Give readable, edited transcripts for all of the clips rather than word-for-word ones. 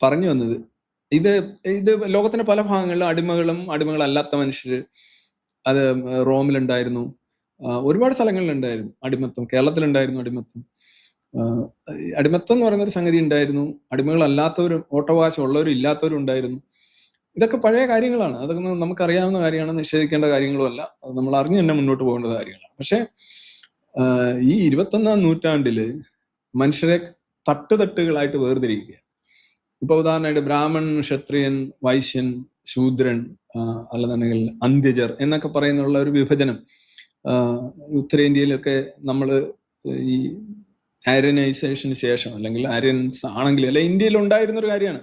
പറഞ്ഞു വന്നത്, ഇത് ഇത് ലോകത്തിന്റെ പല ഭാഗങ്ങളിലും അടിമകളും അടിമകളല്ലാത്ത മനുഷ്യര് അത് റോമിലുണ്ടായിരുന്നു, ഒരുപാട് സ്ഥലങ്ങളിലുണ്ടായിരുന്നു അടിമത്തം. കേരളത്തിലുണ്ടായിരുന്നു അടിമത്തം. അടിമത്തം എന്ന് പറയുന്ന ഒരു സംഗതി ഉണ്ടായിരുന്നു. അടിമകളല്ലാത്തവരും ഓട്ടവകാശം ഉള്ളവരും ഇല്ലാത്തവരും ഉണ്ടായിരുന്നു. ഇതൊക്കെ പഴയ കാര്യങ്ങളാണ്. അതൊക്കെ നമുക്കറിയാവുന്ന കാര്യമാണ്, നിഷേധിക്കേണ്ട കാര്യങ്ങളുമല്ല. അത് നമ്മൾ അറിഞ്ഞു തന്നെ മുന്നോട്ട് പോകേണ്ട കാര്യങ്ങളാണ്. പക്ഷെ ഈ 21-ാം നൂറ്റാണ്ടില് മനുഷ്യരെ തട്ടുതട്ടുകളായിട്ട് വേർതിരിക്കുക. ഇപ്പൊ ഉദാഹരണമായിട്ട് ബ്രാഹ്മൺ, ക്ഷത്രിയൻ, വൈശ്യൻ, ശൂദ്രൻ, അല്ലെന്നുണ്ടെങ്കിൽ അന്ത്യജർ എന്നൊക്കെ പറയുന്നുള്ള ഒരു വിഭജനം ഉത്തരേന്ത്യയിലൊക്കെ നമ്മൾ ഈ ആര്യനൈസേഷന് ശേഷം, അല്ലെങ്കിൽ ആര്യൻസ് ആണെങ്കിൽ അല്ലെ, ഇന്ത്യയിൽ ഉണ്ടായിരുന്ന ഒരു കാര്യമാണ്.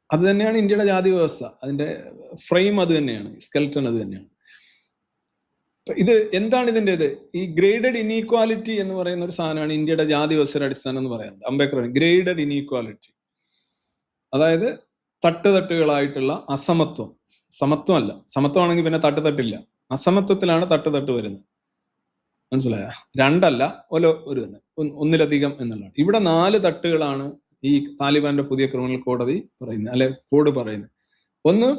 അത് തന്നെയാണ് ഇന്ത്യയുടെ ജാതി വ്യവസ്ഥ. അതിന്റെ ഫ്രെയിം അത് തന്നെയാണ്, സ്കെൽറ്റൺ അത് തന്നെയാണ്. ഇത് എന്താണ് ഇതിൻ്റെത്? ഈ ഗ്രേഡഡ് ഇനീക്വാലിറ്റി എന്ന് പറയുന്ന ഒരു സാധനമാണ് ഇന്ത്യയുടെ ജാതി വ്യവസ്ഥയുടെ അടിസ്ഥാനം എന്ന് പറയുന്നത്. അംബേദ്കർ ഗ്രേഡഡ് ഇനീക്വാലിറ്റി, അതായത് തട്ടുതട്ടുകളായിട്ടുള്ള അസമത്വം. സമത്വമല്ല, സമത്വമാണെങ്കിൽ പിന്നെ തട്ടുതട്ടില്ല. അസമത്വത്തിലാണ് തട്ടുതട്ട് വരുന്നത്. മനസ്സിലായ? രണ്ടല്ല, ഒരു തന്നെ, ഒന്നിലധികം എന്നുള്ളതാണ്. ഇവിടെ 4 തട്ടുകളാണ് ഈ താലിബാന്റെ പുതിയ ക്രിമിനൽ കോടതി പറയുന്നത്, അല്ലെ കോഡ് പറയുന്നത്. ഒന്ന്,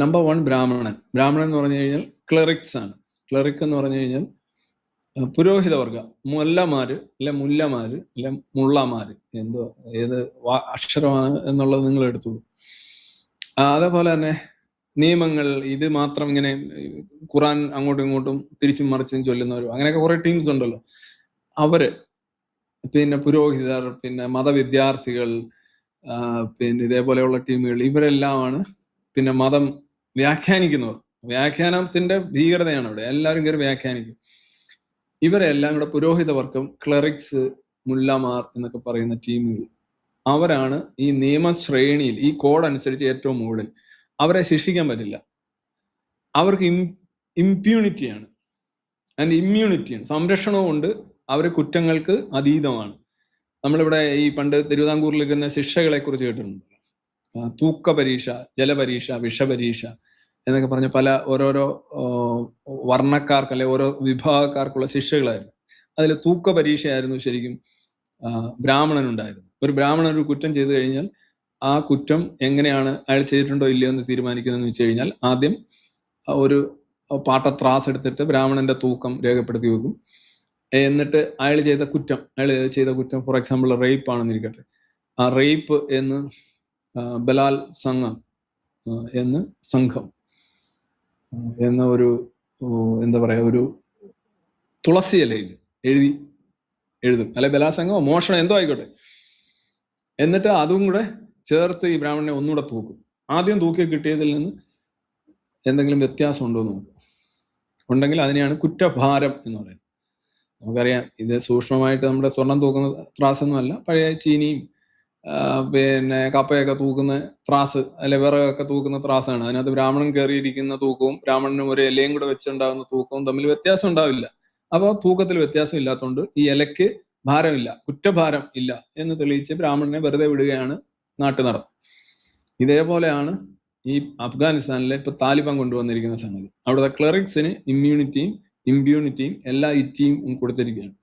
നമ്പർ 1 ബ്രാഹ്മണൻ. ബ്രാഹ്മണൻ എന്ന് പറഞ്ഞു കഴിഞ്ഞാൽ ക്ലറിക്സ് ആണ്. ക്ലറിക് എന്ന് പറഞ്ഞു കഴിഞ്ഞാൽ പുരോഹിത വർഗം, മൊല്ലമാര് അല്ലെ മുല്ലമാര് അല്ലെ മുള്ളമാര്, എന്തോ ഏത് അക്ഷരമാണ് എന്നുള്ളത് നിങ്ങൾ എടുത്തോളൂ. അതേപോലെ തന്നെ നിയമങ്ങൾ ഇത് മാത്രം ഇങ്ങനെ ഖുറാൻ അങ്ങോട്ടും ഇങ്ങോട്ടും തിരിച്ചും മറിച്ചും ചൊല്ലുന്നവരും, അങ്ങനെയൊക്കെ കുറെ ടീംസ് ഉണ്ടല്ലോ. അവര്, പിന്നെ പുരോഹിതർ, പിന്നെ മതവിദ്യാർത്ഥികൾ, പിന്നെ ഇതേപോലെയുള്ള ടീമുകൾ, ഇവരെല്ലാമാണ് പിന്നെ മതം വ്യാഖ്യാനിക്കുന്നവർ. വ്യാഖ്യാനത്തിന്റെ ഭീകരതയാണ് ഇവിടെ. എല്ലാവരും കയറി വ്യാഖ്യാനിക്കും. ഇവരെല്ലാം ഇവിടെ പുരോഹിത വർഗം, ക്ലറിക്സ്, മുല്ലമാർ എന്നൊക്കെ പറയുന്ന ടീമുകൾ, അവരാണ് ഈ നിയമശ്രേണിയിൽ ഈ കോഡ് അനുസരിച്ച് ഏറ്റവും മുകളിൽ. അവരെ ശിക്ഷിക്കാൻ പറ്റില്ല. അവർക്ക് ഇമ്പ്യൂണിറ്റിയാണ് ആൻഡ് ഇമ്മ്യൂണിറ്റിയാണ്, സംരക്ഷണവും ഉണ്ട്. അവർ കുറ്റങ്ങൾക്ക് അതീതമാണ്. നമ്മളിവിടെ ഈ പണ്ട് തിരുവിതാംകൂറിലിരുന്ന ശിക്ഷകളെ കുറിച്ച് കേട്ടിട്ടുണ്ട്. തൂക്ക പരീക്ഷ, ജലപരീക്ഷ, വിഷപരീക്ഷ എന്നൊക്കെ പറഞ്ഞ പല ഓരോരോ വർണ്ണക്കാർക്ക് അല്ലെ ഓരോ വിഭാഗക്കാർക്കുള്ള ശിക്ഷകളായിരുന്നു. അതിൽ തൂക്ക പരീക്ഷയായിരുന്നു ശരിക്കും ബ്രാഹ്മണനുണ്ടായിരുന്നു. ഒരു ബ്രാഹ്മണൻ ഒരു കുറ്റം ചെയ്തു കഴിഞ്ഞാൽ ആ കുറ്റം എങ്ങനെയാണ് അയാൾ ചെയ്തിട്ടുണ്ടോ ഇല്ലയോ എന്ന് തീരുമാനിക്കുന്നതെന്ന് വെച്ച് കഴിഞ്ഞാൽ ആദ്യം ഒരു പാട്ടത്രാസ് എടുത്തിട്ട് ബ്രാഹ്മണന്റെ തൂക്കം രേഖപ്പെടുത്തി വെക്കും. എന്നിട്ട് അയാൾ ചെയ്ത കുറ്റം ഫോർ എക്സാമ്പിൾ റേപ്പ് ആണെന്നിരിക്കട്ടെ, ആ റേപ്പ് എന്ന് ബലാൽ സംഘം എന്ന് സംഘം എന്ന ഒരു എന്താ പറയാ, ഒരു തുളസി ഇലയിൽ എഴുതും, അല്ലെ ബലാത്സംഗമോ മോഷണം എന്തോ ആയിക്കോട്ടെ. എന്നിട്ട് അതും കൂടെ ചേർത്ത് ഈ ബ്രാഹ്മണനെ ഒന്നുകൂടെ തൂക്കും. ആദ്യം തൂക്കി കിട്ടിയതിൽ നിന്ന് എന്തെങ്കിലും വ്യത്യാസം ഉണ്ടോ എന്ന് നോക്കും. ഉണ്ടെങ്കിൽ അതിനെയാണ് കുറ്റഭാരം എന്ന് പറയുന്നത്. നമുക്കറിയാം, ഇത് സൂക്ഷ്മമായിട്ട് നമ്മുടെ സ്വർണം തൂക്കുന്ന ത്രാസൊന്നുമല്ല, പഴയ ചീനിയും പിന്നെ കപ്പയൊക്കെ തൂക്കുന്ന ത്രാസ്, അല്ലെ വിറകൊക്കെ തൂക്കുന്ന ത്രാസാണ്. അതിനകത്ത് ബ്രാഹ്മണൻ കയറിയിരിക്കുന്ന തൂക്കവും ബ്രാഹ്മണനും ഒരു ഇലയും കൂടെ വെച്ചുണ്ടാകുന്ന തൂക്കവും തമ്മിൽ വ്യത്യാസം ഉണ്ടാവില്ല. അപ്പോൾ തൂക്കത്തിൽ വ്യത്യാസം ഇല്ലാത്തതുകൊണ്ട് ഈ ഇലയ്ക്ക് ഭാരമില്ല, കുറ്റഭാരം ഇല്ല എന്ന് തെളിയിച്ച് ബ്രാഹ്മണനെ വെറുതെ വിടുകയാണ് നാട്ടു നടപ്പ്. ഇതേപോലെയാണ് ഈ അഫ്ഗാനിസ്ഥാനിലെ ഇപ്പൊ താലിബാൻ കൊണ്ടുവന്നിരിക്കുന്ന സംഗതി. അവിടുത്തെ ക്ലറിക്സിന് ഇമ്മ്യൂണിറ്റിയും ഇമ്പ്യൂണിറ്റിയും എല്ലാ ഇറ്റിയും കൊടുത്തിരിക്കുകയാണ്.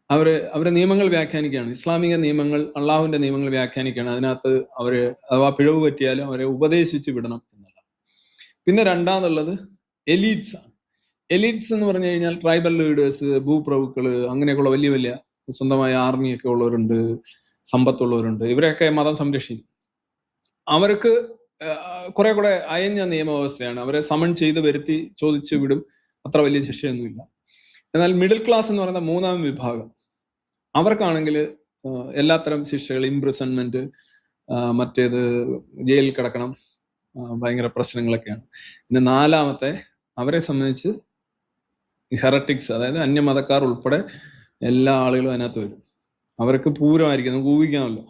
അവരെ നിയമങ്ങൾ വ്യാഖ്യാനിക്കുകയാണ്, ഇസ്ലാമിക നിയമങ്ങൾ, അള്ളാഹുവിന്റെ നിയമങ്ങൾ വ്യാഖ്യാനിക്കുകയാണ്. അതിനകത്ത് അവര് അഥവാ പിഴവ് പറ്റിയാലും അവരെ ഉപദേശിച്ച് വിടണം എന്നുള്ളത്. പിന്നെ രണ്ടാമതുള്ളത് എലീറ്റ്സ് ആണ്. എലീറ്റ്സ് എന്ന് പറഞ്ഞു കഴിഞ്ഞാൽ ട്രൈബൽ ലീഡേഴ്സ്, ഭൂപ്രഭുക്കള്, അങ്ങനെയൊക്കെയുള്ള വലിയ വലിയ സ്വന്തമായ ആർമിയൊക്കെ ഉള്ളവരുണ്ട്, സമ്പത്തുള്ളവരുണ്ട്. ഇവരെയൊക്കെ മതം സംരക്ഷിക്കും. അവർക്ക് കുറെ കൂടെ അയഞ്ഞ നിയമവ്യവസ്ഥയാണ്. അവരെ സമൺ ചെയ്ത് വരുത്തി ചോദിച്ചു വിടും, അത്ര വലിയ ശിക്ഷയൊന്നുമില്ല. എന്നാൽ മിഡിൽ ക്ലാസ് എന്ന് പറയുന്ന 3-ാം വിഭാഗം, അവർക്കാണെങ്കിൽ എല്ലാത്തരം ശിക്ഷകൾ, ഇംപ്രിസൺമെന്റ്, മറ്റേത് ജയിലിൽ കിടക്കണം, ഭയങ്കര പ്രശ്നങ്ങളൊക്കെയാണ്. പിന്നെ 4-ാമത്തെ, അവരെ സംബന്ധിച്ച് ഹെററ്റിക്സ്, അതായത് അന്യമതക്കാർ ഉൾപ്പെടെ എല്ലാ ആളുകളും അതിനകത്ത് വരും. അവർക്ക് പൂരമായിരിക്കും, നമുക്ക് ഊഹിക്കാമല്ലോ.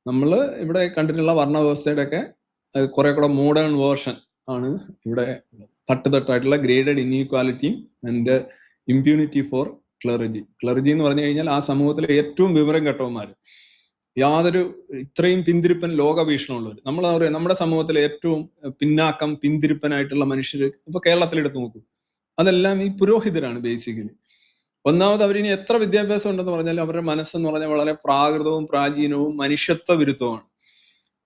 നമ്മൾ ഇവിടെ കണ്ടിട്ടുള്ള വർണ്ണവ്യവസ്ഥയുടെ ഒക്കെ കുറെ കൂടെ മോഡേൺ വേർഷൻ ആണ് ഇവിടെ. തട്ടുതട്ടായിട്ടുള്ള ഗ്രേഡഡ് ഇൻഈക്വാലിറ്റിയും ആൻഡ് ഇമ്പ്യൂണിറ്റി ഫോർ ക്ലറിജി. ക്ലറിജി എന്ന് പറഞ്ഞു കഴിഞ്ഞാൽ ആ സമൂഹത്തിലെ ഏറ്റവും വിവരം കെട്ടവന്മാർ, യാതൊരു ഇത്രയും പിന്തിരിപ്പൻ ലോകവീക്ഷണമുള്ളവർ. നമ്മുടെ സമൂഹത്തിലെ ഏറ്റവും പിന്നാക്കം പിന്തിരിപ്പനായിട്ടുള്ള മനുഷ്യർ ഇപ്പൊ കേരളത്തിലെടുത്ത് നോക്കൂ, അതെല്ലാം ഈ പുരോഹിതരാണ് ബേസിക്കലി. ഒന്നാമത് അവരിനി എത്ര വിദ്യാഭ്യാസം ഉണ്ടെന്ന് പറഞ്ഞാലും അവരുടെ മനസ്സെന്ന് പറഞ്ഞാൽ വളരെ പ്രാകൃതവും പ്രാചീനവും മനുഷ്യത്വ വിരുദ്ധവുമാണ്.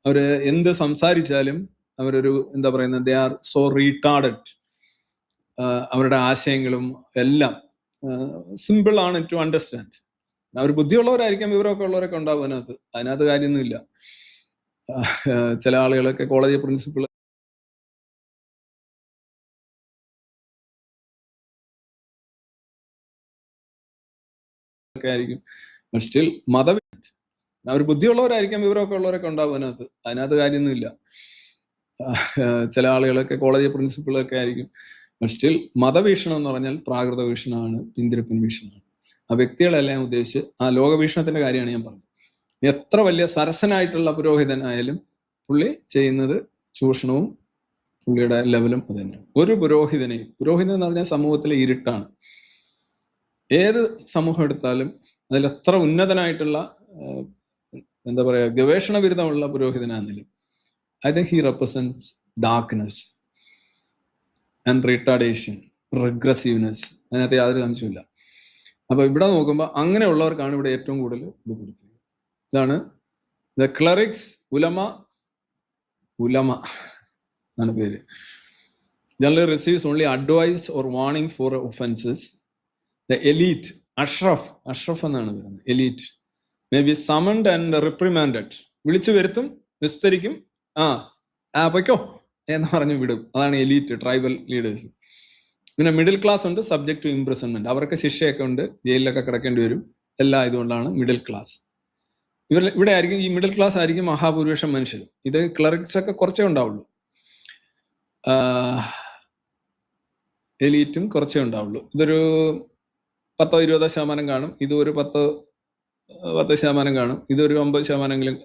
അവര് എന്ത് സംസാരിച്ചാലും അവരൊരു എന്താ പറയുന്നത്, ദേ ആർ സോ റീടാർഡഡ്. അവരുടെ ആശയങ്ങളും എല്ലാം സിമ്പിൾ ആണ് ടു അണ്ടർസ്റ്റാൻഡ്. അവർ ബുദ്ധിയുള്ളവരായിരിക്കാം, വിവരമൊക്കെ ഉള്ളവരൊക്കെ ഉണ്ടാവും അതിനകത്ത് കാര്യമൊന്നുമില്ല. ചില ആളുകളൊക്കെ കോളേജ് പ്രിൻസിപ്പൾ ഒക്കെ ആയിരിക്കും. സ്റ്റിൽ അവർ ബുദ്ധിയുള്ളവരായിരിക്കാം, വിവരമൊക്കെ ഉള്ളവരൊക്കെ ഉണ്ടാവും അതിനകത്ത് കാര്യമൊന്നുമില്ല. ചില ആളുകളൊക്കെ കോളേജ് പ്രിൻസിപ്പളൊക്കെ ആയിരിക്കും. സ്റ്റിൽ മതവീക്ഷണം എന്ന് പറഞ്ഞാൽ പ്രാകൃത വീക്ഷണമാണ്, പിന്തിരിപ്പൻ വീക്ഷണമാണ്. ആ വ്യക്തികളെല്ലാം ഉദ്ദേശിച്ച് ആ ലോകവീക്ഷണത്തിന്റെ കാര്യമാണ് ഞാൻ പറഞ്ഞത്. എത്ര വലിയ സരസനായിട്ടുള്ള പുരോഹിതനായാലും പുള്ളി ചെയ്യുന്നത് ചൂഷണവും പുള്ളിയുടെ ലെവലും അത് തന്നെയാണ്. ഒരു പുരോഹിതൻ എന്ന് പറഞ്ഞാൽ സമൂഹത്തിലെ ഇരുട്ടാണ്. ഏത് സമൂഹം എടുത്താലും അതിൽ എത്ര ഉന്നതനായിട്ടുള്ള എന്താ പറയാ ഗവേഷണ ബിരുദമുള്ള പുരോഹിതനാണെങ്കിലും I think he represents darkness and retardation, regressiveness. അതിനകത്ത് യാതൊരു സംശയമില്ല. അപ്പൊ ഇവിടെ നോക്കുമ്പോൾ അങ്ങനെയുള്ളവർക്കാണ് ഇവിടെ ഏറ്റവും കൂടുതൽ ഇത് കൊടുത്തിരിക്കുന്നത്. ഇതാണ് ദ ക്ലറിക്സ് ഉലമ ആണ് പേര്. Generally receives only advice or warning for offences. The elite, അഷ്റഫ് എന്നാണ് പറയുന്നത്, elite may be summoned and reprimanded. വിളിച്ചു വരുത്തും, വിസ്തരിക്കും, പൊയ്ക്കോ എന്ന് പറഞ്ഞു വിടും. അതാണ് എലീറ്റ്, ട്രൈബൽ ലീഡേഴ്സ്. പിന്നെ മിഡിൽ ക്ലാസ് ഉണ്ട്, സബ്ജക്ട് ടു ഇംപ്രിസൺമെന്റ്. അവർക്ക് ശിക്ഷയൊക്കെ ഉണ്ട്, ജയിലിലൊക്കെ കിടക്കേണ്ടി വരും. എല്ലാം ഇതുകൊണ്ടാണ് മിഡിൽ ക്ലാസ്. ഇവിടെ ആയിരിക്കും ഈ മിഡിൽ ക്ലാസ് ആയിരിക്കും മഹാഭൂരിപക്ഷം മനുഷ്യർ. ഇത് ക്ലറിക്സ് ഒക്കെ കുറച്ചേ ഉണ്ടാവുള്ളൂ, എലീറ്റും കുറച്ചേ ഉണ്ടാവുള്ളൂ. ഇതൊരു 10-20% കാണും, ഇത് ഒരു 10% കാണും, ഇതൊരു 50%,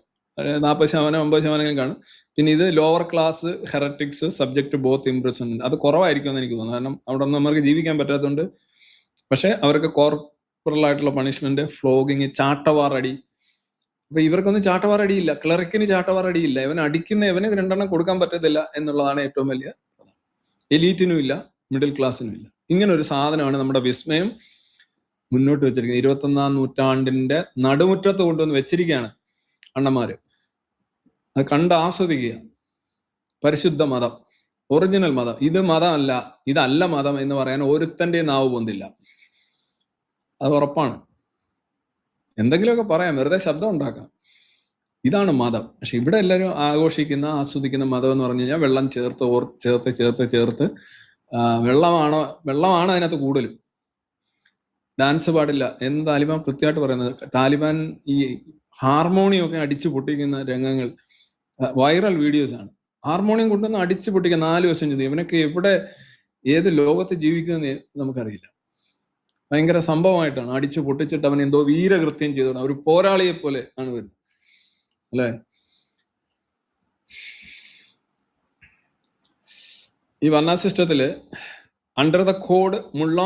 40-50% കാണും. പിന്നെ ഇത് lower class heretics, subject both imprisonment. അത് കുറവായിരിക്കും എന്ന് എനിക്ക് തോന്നുന്നു. കാരണം അവിടെ ഒന്നും അവർക്ക് ജീവിക്കാൻ പറ്റാത്തതുകൊണ്ട്. പക്ഷെ അവർക്ക് കോർപ്പറൽ ആയിട്ടുള്ള പണിഷ്മെന്റ്, ഫ്ലോഗിങ്, ചാട്ടവാറടി. അപ്പൊ ഇവർക്കൊന്നും ചാട്ടവാറടിയില്ല, ക്ലറിക്കിന് ചാട്ടവാറടിയില്ല. ഇവൻ അടിക്കുന്ന ഇവന് 2 എണ്ണം കൊടുക്കാൻ പറ്റത്തില്ല എന്നുള്ളതാണ് ഏറ്റവും വലിയ. എലീറ്റിനും ഇല്ല, മിഡിൽ ക്ലാസ്സിനും ഇല്ല. ഇങ്ങനെ ഒരു സാധനമാണ് നമ്മുടെ വിസ്മയം മുന്നോട്ട് വെച്ചിരിക്കുന്നത്. 21-ാം നൂറ്റാണ്ടിന്റെ നടുമുറ്റത്ത് കൊണ്ടുവന്ന് വെച്ചിരിക്കുകയാണ് അണ്ണന്മാര്. അത് കണ്ട് ആസ്വദിക്കുക. പരിശുദ്ധ മതം, ഒറിജിനൽ മതം. ഇത് മതമല്ല, ഇതല്ല മതം എന്ന് പറയാൻ ഒരുത്തന്റെ നാവ് പൊന്തില്ല, അത് ഉറപ്പാണ്. എന്തെങ്കിലുമൊക്കെ പറയാം, വെറുതെ ശബ്ദം ഉണ്ടാക്കാം. ഇതാണ് മതം. പക്ഷെ ഇവിടെ എല്ലാവരും ആഘോഷിക്കുന്ന, ആസ്വദിക്കുന്ന മതം എന്ന് പറഞ്ഞു കഴിഞ്ഞാൽ വെള്ളം ചേർത്ത് വെള്ളമാണ് അതിനകത്ത് കൂടുതലും. ഡാൻസ് പാടില്ല എന്ന് താലിബാൻ കൃത്യമായിട്ട് പറയുന്നത്. താലിബാൻ ഈ ഹാർമോണിയം ഒക്കെ അടിച്ചു പൊട്ടിക്കുന്ന രംഗങ്ങൾ വൈറൽ വീഡിയോസ് ആണ്. ഹാർമോണിയം കൊണ്ടുവന്ന് അടിച്ചു പൊട്ടിക്കുക 4 വർഷം ചെയ്തു. ഇവനൊക്കെ എവിടെ, ഏത് ലോകത്ത് ജീവിക്കുന്നതെന്ന് നമുക്കറിയില്ല. ഭയങ്കര സംഭവമായിട്ടാണ് അടിച്ചു പൊട്ടിച്ചിട്ട് അവൻ എന്തോ വീരകൃത്യം ചെയ്തോണം, ഒരു പോരാളിയെ പോലെ ആണ് വരുന്നത്, അല്ലെ? ഈ വർണ്ണ സിസ്റ്റത്തില് അണ്ടർ ദ കോഡ് മുള്ള